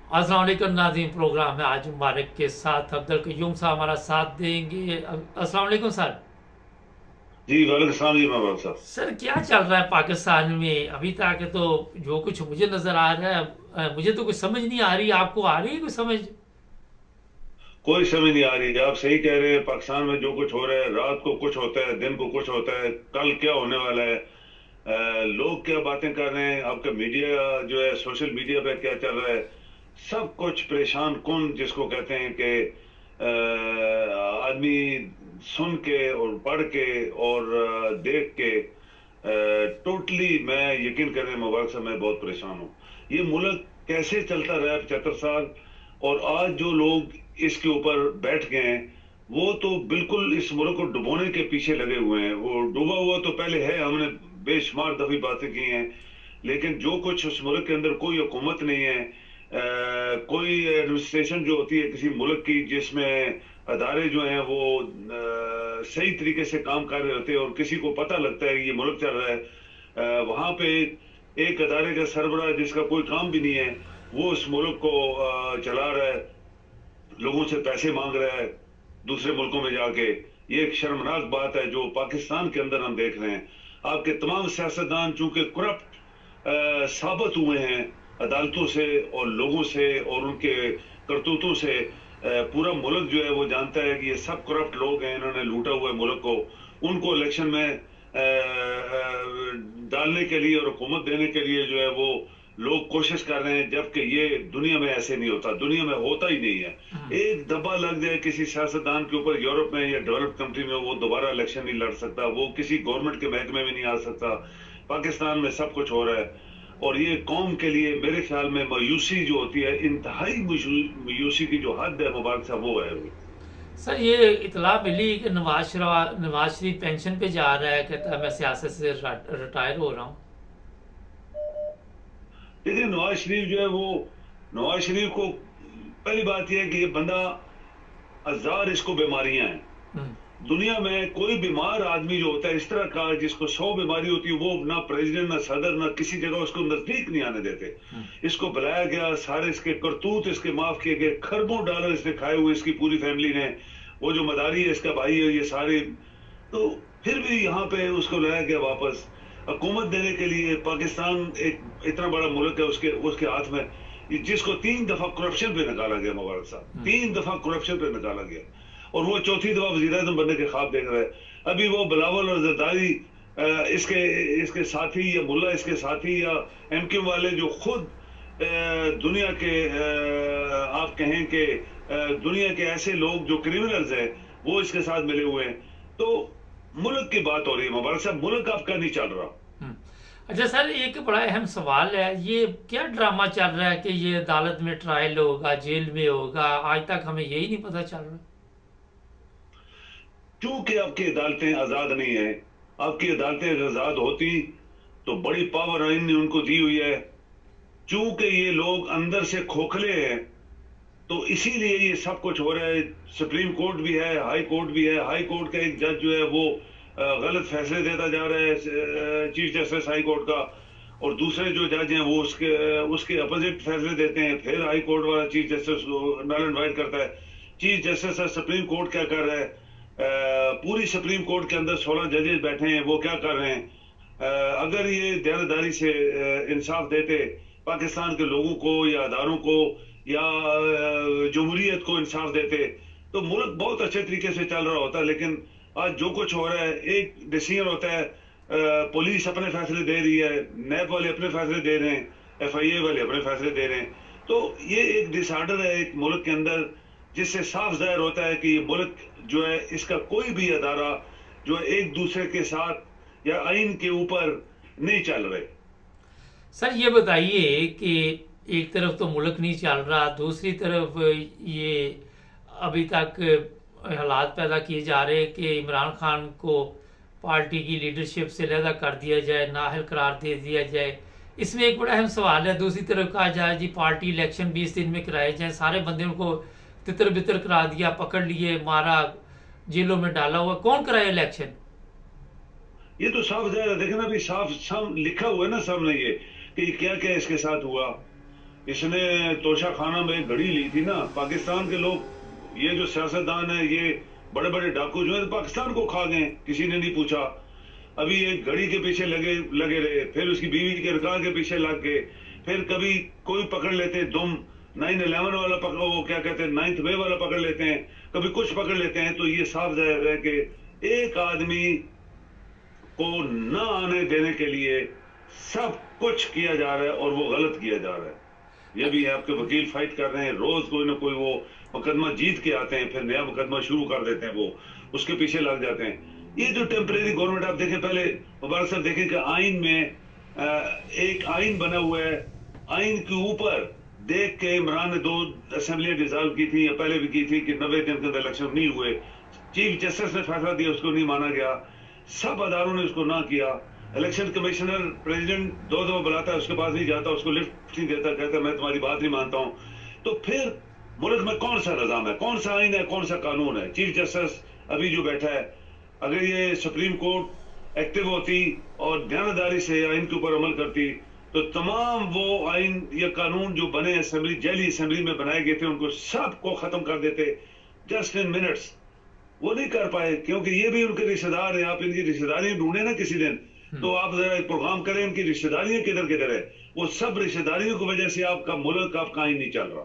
अस्सलाम वालेकुम नाज़रीन। प्रोग्राम में आज मुबारक के साथ अब्दुल कयूम साहब हमारा साथ देंगे। अस्सलाम वालेकुम सर। जी वालेकुम सलाम जी महबूब साहब। सर क्या चल रहा है पाकिस्तान में अभी तक? तो जो कुछ मुझे नज़र आ रहा है, मुझे तो कुछ समझ नहीं आ रही। आपको आ रही है कुछ समझ? कोई समझ नहीं आ रही। आप सही कह रहे हैं। पाकिस्तान में जो कुछ हो रहा है, रात को कुछ होता है, दिन को कुछ होता है, कल क्या होने वाला है, लोग क्या बातें कर रहे हैं, आपका मीडिया जो है, सोशल मीडिया पे क्या चल रहा है, सब कुछ परेशान कौन जिसको कहते हैं कि आदमी सुन के और पढ़ के और देख के टोटली मैं यकीन करें मुबारक साहब, मैं बहुत परेशान हूँ। ये मुल्क कैसे चलता रहा 75 साल, और आज जो लोग इसके ऊपर बैठ गए हैं वो तो बिल्कुल इस मुल्क को डुबोने के पीछे लगे हुए हैं। वो डूबा हुआ तो पहले है, हमने बेशुमार दफी बातें की हैं, लेकिन जो कुछ उस मुल्क के अंदर कोई हुकूमत नहीं है, कोई एडमिनिस्ट्रेशन जो होती है किसी मुल्क की, जिसमें अदारे जो हैं वो सही तरीके से काम कर रहे होते हैं और किसी को पता लगता है कि ये मुल्क चल रहा है, वहां पे एक अदारे का सरबराह जिसका कोई काम भी नहीं है, वो उस मुल्क को चला रहा है, लोगों से पैसे मांग रहा है दूसरे मुल्कों में जाके। ये एक शर्मनाक बात है जो पाकिस्तान के अंदर हम देख रहे हैं। आपके तमाम सियासतदान चूंकि करप्ट साबित हुए हैं अदालतों से और लोगों से और उनके करतूतों से, पूरा मुल्क जो है वो जानता है कि ये सब करप्ट लोग हैं, इन्होंने लूटा हुआ है मुल्क को। उनको इलेक्शन में डालने के लिए और हुकूमत देने के लिए जो है वो लोग कोशिश कर रहे हैं, जबकि ये दुनिया में ऐसे नहीं होता, दुनिया में होता ही नहीं है। एक दबा लग जाए किसी सियासतदान के ऊपर यूरोप में या डेवलप्ड कंट्री में, वो दोबारा इलेक्शन नहीं लड़ सकता, वो किसी गवर्नमेंट के महकमे में नहीं आ सकता। पाकिस्तान में सब कुछ हो रहा है और ये कौम के लिए मेरे ख्याल में मायूसी जो होती है, इंतहाई मायूसी की जो हद है मुबारक साहब, वो है अभी। सर ये इतला मिली कि नवाज शरीफ पेंशन पे जा रहा है, कहता है मैं सियासत से रिटायर हो रहा हूँ। देखिए नवाज शरीफ जो है वो, नवाज शरीफ को पहली बात यह है कि ये बंदा, हजार इसको बीमारियां हैं। हम्म। दुनिया में कोई बीमार आदमी जो होता है इस तरह का, जिसको 100 बीमारी होती है, वो ना प्रेसिडेंट ना सदर ना किसी जगह उसको नजदीक नहीं आने देते। इसको बुलाया गया, सारे इसके करतूत इसके माफ किए गए, खरबों डॉलर इसने खाए हुए इसकी पूरी फैमिली ने, वो जो मदारी है इसका भाई है, ये सारे। तो फिर भी यहाँ पे उसको लाया गया वापस हुकूमत देने के लिए। पाकिस्तान एक इतना बड़ा मुल्क है, उसके उसके हाथ में, जिसको 3 दफा करप्शन पे निकाला गया मुबारक साहब, 3 दफा करप्शन पे निकाला गया, और वो चौथी दफा वजीर आजम बनने के ख्वाब देख रहे हैं। अभी वो बिलावल और जरदारी इसके इसके साथी या मुल्ला इसके साथी या एमक्यू वाले जो खुद दुनिया के आप कहें कि दुनिया के ऐसे लोग जो क्रिमिनल्स हैं, वो इसके साथ मिले हुए हैं। तो मुल्क की बात हो रही है मुबारक साहब, मुल्क आपका नहीं चल रहा। हम्म। अच्छा सर, एक बड़ा अहम सवाल है, ये क्या ड्रामा चल रहा है कि ये अदालत में ट्रायल होगा, जेल में होगा? आज तक हमें यही नहीं पता चल रहा। क्योंकि आपकी अदालतें आजाद नहीं है। आपकी अदालतें अगर आजाद होती तो बड़ी पावर आइन ने उनको दी हुई है। चूंकि ये लोग अंदर से खोखले हैं, तो इसीलिए ये सब कुछ हो रहा है। सुप्रीम कोर्ट भी है, हाई कोर्ट भी है। हाई कोर्ट का एक जज जो है वो गलत फैसले देता जा रहा है, चीफ जस्टिस हाई कोर्ट का, और दूसरे जो जज हैं वो उसके उसके अपोजिट फैसले देते हैं। फिर हाई कोर्ट वाला chief justice null and void करता है। चीफ जस्टिस सुप्रीम कोर्ट क्या कर रहा है, पूरी सुप्रीम कोर्ट के अंदर 16 जजेस बैठे हैं, वो क्या कर रहे हैं? अगर ये दयानतदारी से इंसाफ देते पाकिस्तान के लोगों को या अदारों को या जमहूरियत को इंसाफ देते, तो मुल्क बहुत अच्छे तरीके से चल रहा होता। लेकिन आज जो कुछ हो रहा है, एक डिसीजन होता है, पुलिस अपने फैसले दे रही है, नैब वाले अपने फैसले दे रहे हैं, FIA वाले अपने फैसले दे रहे हैं। तो ये एक डिसऑर्डर है एक मुल्क के अंदर, जिससे साफ जाहिर होता है कि ये मुल्क जो है, इसका कोई भी अदारा जो है एक दूसरे के साथ या आइन के ऊपर नहीं चल रहे। सर ये बताइए कि एक तरफ तो मुल्क नहीं चल रहा, दूसरी तरफ ये अभी तक हालात पैदा किए जा रहे हैं कि इमरान खान को पार्टी की लीडरशिप से अलहदा कर दिया जाए, नाअहल करार दे दिया जाए। इसमें एक बड़ा अहम सवाल है। दूसरी तरफ कहा जाए जी पार्टी इलेक्शन 20 दिन में कराए जाए, सारे बंदे उनको तितर बितर करा दिया, पकड़ लिए, मारा, जेलों में डाला हुआ, कौन कराए इलेक्शन? ये तो साफ जाहिर है, देखे ना, अभी साफ साफ लिखा हुआ है ना सामने ये, कि क्या क्या इसके साथ हुआ। इसने तोशा खाना में एक घड़ी ली थी ना, पाकिस्तान के लोग, ये जो सियासतदान है, ये बड़े बड़े डाकू जो है पाकिस्तान को खा गए, किसी ने नहीं पूछा। अभी एक घड़ी के पीछे लगे रहे, फिर उसकी बीवी के निकाह के पीछे लग गए, फिर कभी कोई पकड़ लेते दुम 9/11 वाला पकड़, वो क्या कहते हैं 9th वे वाला पकड़ लेते हैं, कभी कुछ पकड़ लेते हैं। तो ये साफ जाहिर है कि एक आदमी को न आने देने के लिए सब कुछ किया जा रहा है और वो गलत किया जा रहा है। ये भी आपके वकील फाइट कर रहे हैं, रोज कोई ना कोई वो मुकदमा जीत के आते हैं, फिर नया मुकदमा शुरू कर देते हैं, वो उसके पीछे लग जाते हैं। ये जो टेम्परेरी गवर्नमेंट, आप देखें पहले मुबारक साहब, देखें कि आइन में एक आइन बना हुआ है, आइन के ऊपर देख के इमरान ने 2 असेंबलियां डिसॉल्व की थी, या पहले भी की थी, कि 90 दिन के अंदर इलेक्शन नहीं हुए। चीफ जस्टिस ने फैसला दिया, उसको नहीं माना गया, सब अदारों ने उसको ना किया। इलेक्शन कमिश्नर प्रेसिडेंट 2 दफा बुलाता है, उसके पास नहीं जाता, उसको लिफ्ट नहीं देता, कहता मैं तुम्हारी बात नहीं मानता हूं। तो फिर मुल्क में कौन सा निजाम है, कौन सा आइन है, कौन सा कानून है? चीफ जस्टिस अभी जो बैठा है, अगर ये सुप्रीम कोर्ट एक्टिव होती और ध्यानदारी से आइन के ऊपर अमल करती, तो तमाम वो आइन या कानून जो बने असेंबली, जैली असेंबली में बनाए गए थे, उनको सबको खत्म कर देते जस्ट इन मिनट्स। वो नहीं कर पाए, क्योंकि ये भी उनके रिश्तेदार हैं। आप इनकी रिश्तेदारियां ढूंढे ना किसी दिन, तो आप जरा एक प्रोग्राम करें, इनकी रिश्तेदारियां किधर किधर है। वो सब रिश्तेदारियों की वजह से आपका मुल्क, आपका आइन नहीं चल रहा।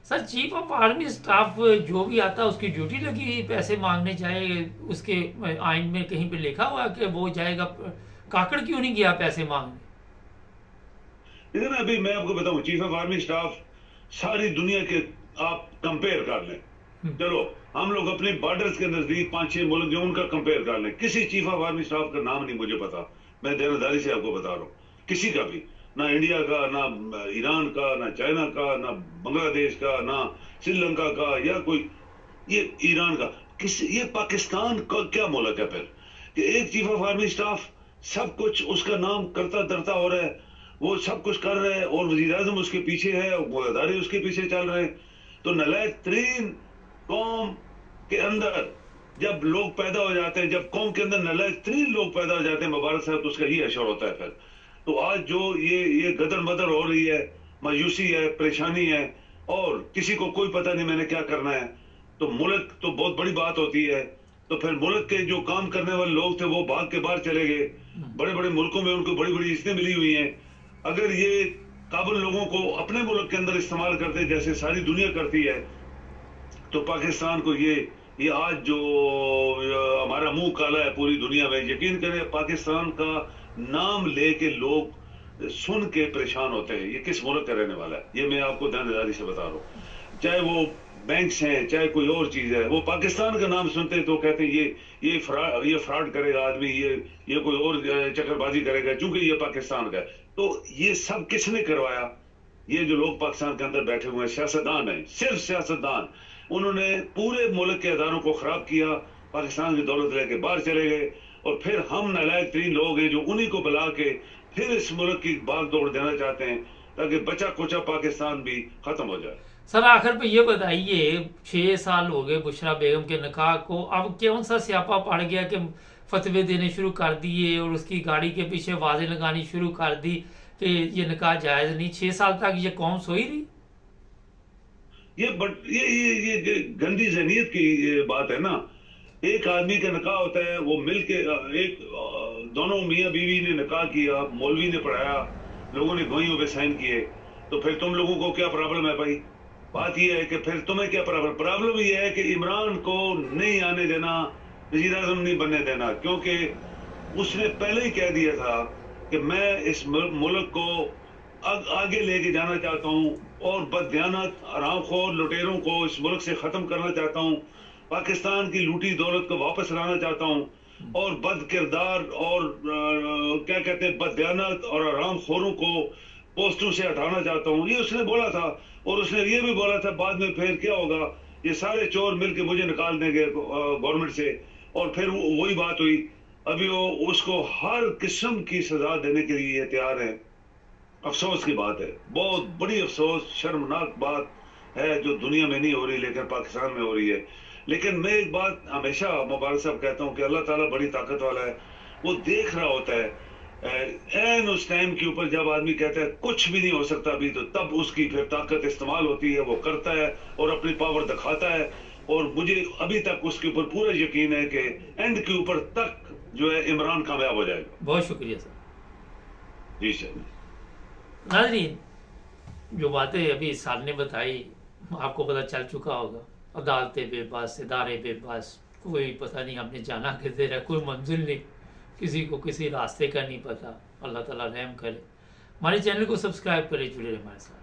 Sir, chief of army staff जो भी आता है उसकी ड्यूटी लगी पैसे मांगने जाए, उसके आइन में कहीं पे लिखा हुआ कि वो जाएगा, काकड़ क्यों नहीं गया पैसे मांगने? इधर अभी मैं आपको बताऊं, चीफ ऑफ आर्मी स्टाफ सारी दुनिया के आप कंपेयर कर लें, चलो हम लोग अपने बॉर्डर्स के नजदीक 5-6 मुल्क जो उनका कंपेयर कर लें, किसी चीफ ऑफ आर्मी स्टाफ का नाम नहीं मुझे पता, मैं देनदारी से आपको बता रहा हूं, किसी का भी, ना इंडिया का, ना ईरान का, ना चाइना का, ना बांग्लादेश का, ना श्रीलंका का, या कोई ये ईरान का, किसी, ये पाकिस्तान का क्या मुल्क है फिर कि एक चीफ ऑफ आर्मी स्टाफ सब कुछ उसका नाम करता धरता हो रहा है, वो सब कुछ कर रहे हैं और वजीर आजम उसके पीछे है, वो अदारे उसके पीछे चल रहे हैं। तो नालायक तरीन कौम के अंदर जब लोग पैदा हो जाते हैं, जब कौम के अंदर नालायक तरीन लोग पैदा हो जाते हैं मुबारक साहब, तो उसका ही असर होता है फिर। तो आज जो ये गदर मदर हो रही है, मायूसी है, परेशानी है, और किसी को कोई पता नहीं मैंने क्या करना है, तो मुल्क तो बहुत बड़ी बात होती है। तो फिर मुल्क के जो काम करने वाले लोग थे वो भाग के बाहर चले गए, बड़े बड़े मुल्कों में उनको बड़ी बड़ी इज्जतें मिली हुई हैं। अगर ये काबिल लोगों को अपने मुल्क के अंदर इस्तेमाल करते जैसे सारी दुनिया करती है, तो पाकिस्तान को ये आज जो हमारा मुंह काला है पूरी दुनिया में, यकीन करें पाकिस्तान का नाम लेके लोग सुन के परेशान होते हैं, ये किस मुल्क का रहने वाला है, ये मैं आपको ध्यानदारी से बता रहा हूँ। चाहे वो बैंक्स हैं, चाहे कोई और चीज है, वो पाकिस्तान का नाम सुनते हैं तो कहते हैं ये फ्रॉड करेगा आदमी, ये कोई और चक्करबाजी करेगा, चूंकि ये पाकिस्तान का है। तो ये सब किसने करवाया? ये जो लोग पाकिस्तान के अंदर बैठे हुए हैं, सियासतदान है, सिर्फ सियासतदान, उन्होंने पूरे मुल्क के अदारों को खराब किया, पाकिस्तान की दौलत लेके बाहर चले गए, और फिर हम नालायक 3 लोग हैं जो उन्हीं को बुला के फिर इस मुल्क की भाग दौड़ देना चाहते हैं ताकि बचा कुचा पाकिस्तान भी खत्म हो जाए। सर, आखिर पे ये बताइए, 6 साल हो गए बुशरा बेगम के निकाह को, अब कौन सा स्यापा पड़ गया कि फतवे देने शुरू कर दिए और उसकी गाड़ी के पीछे आवाजें लगानी शुरू कर दी कि ये निकाह जायज नहीं? 6 साल तक ये कौम सोई रही? ये गंदी जहनीत की बात है ना। एक आदमी का निकाह होता है, वो मिलके दोनों मियाँ बीवी ने निकाह किया, मौलवी ने पढ़ाया, लोगों ने गवाहियों पे साइन किए, तो फिर तुम लोगों को क्या प्रॉब्लम है भाई? बात यह है कि फिर तुम्हें क्या प्रॉब्लम यह है कि इमरान को नहीं आने देना, वजीर आजम नहीं बनने देना, क्योंकि उसने पहले ही कह दिया था कि मैं इस मुल्क को आगे लेके जाना चाहता हूं और बददियानत हरामखोर लुटेरों को इस मुल्क से खत्म करना चाहता हूं, पाकिस्तान की लूटी दौलत को वापस लाना चाहता हूं, और बद किरदार और क्या कहते हैं बददियानत और हरामखोरों को पोस्टों से हटाना चाहता हूं, ये उसने बोला था। और उसने ये भी बोला था बाद में फिर क्या होगा, ये सारे चोर मिलके मुझे निकाल देंगे गवर्नमेंट से, और फिर वही बात हुई। अभी वो उसको हर किस्म की सजा देने के लिए तैयार है। अफसोस की बात है, बहुत बड़ी अफसोस, शर्मनाक बात है जो दुनिया में नहीं हो रही लेकिन पाकिस्तान में हो रही है। लेकिन मैं एक बात हमेशा मुबारक साहब कहता हूं कि अल्लाह ताला बड़ी ताकत वाला है, वो देख रहा होता है एन उस टाइम के ऊपर जब आदमी कहता है कुछ भी नहीं हो सकता अभी, तो तब उसकी फिर ताकत इस्तेमाल होती है, वो करता है और अपनी पावर दिखाता है। और मुझे अभी तक उसके ऊपर पूरा यकीन है कि एंड के ऊपर तक जो है इमरान कामयाब हो जाएगा। बहुत शुक्रिया सर। जी सर। नाज़रीन, जो बातें अभी सर ने बताई आपको पता चल चुका होगा, अदालतें बेबस, इदारे बेबस, कोई पता नहीं हमने जाना किधर है, कोई मंजिल नहीं, किसी को किसी रास्ते का नहीं पता। अल्लाह ताला रहम करे। हमारे चैनल को सब्सक्राइब करें, जुड़े रहे हमारे साथ।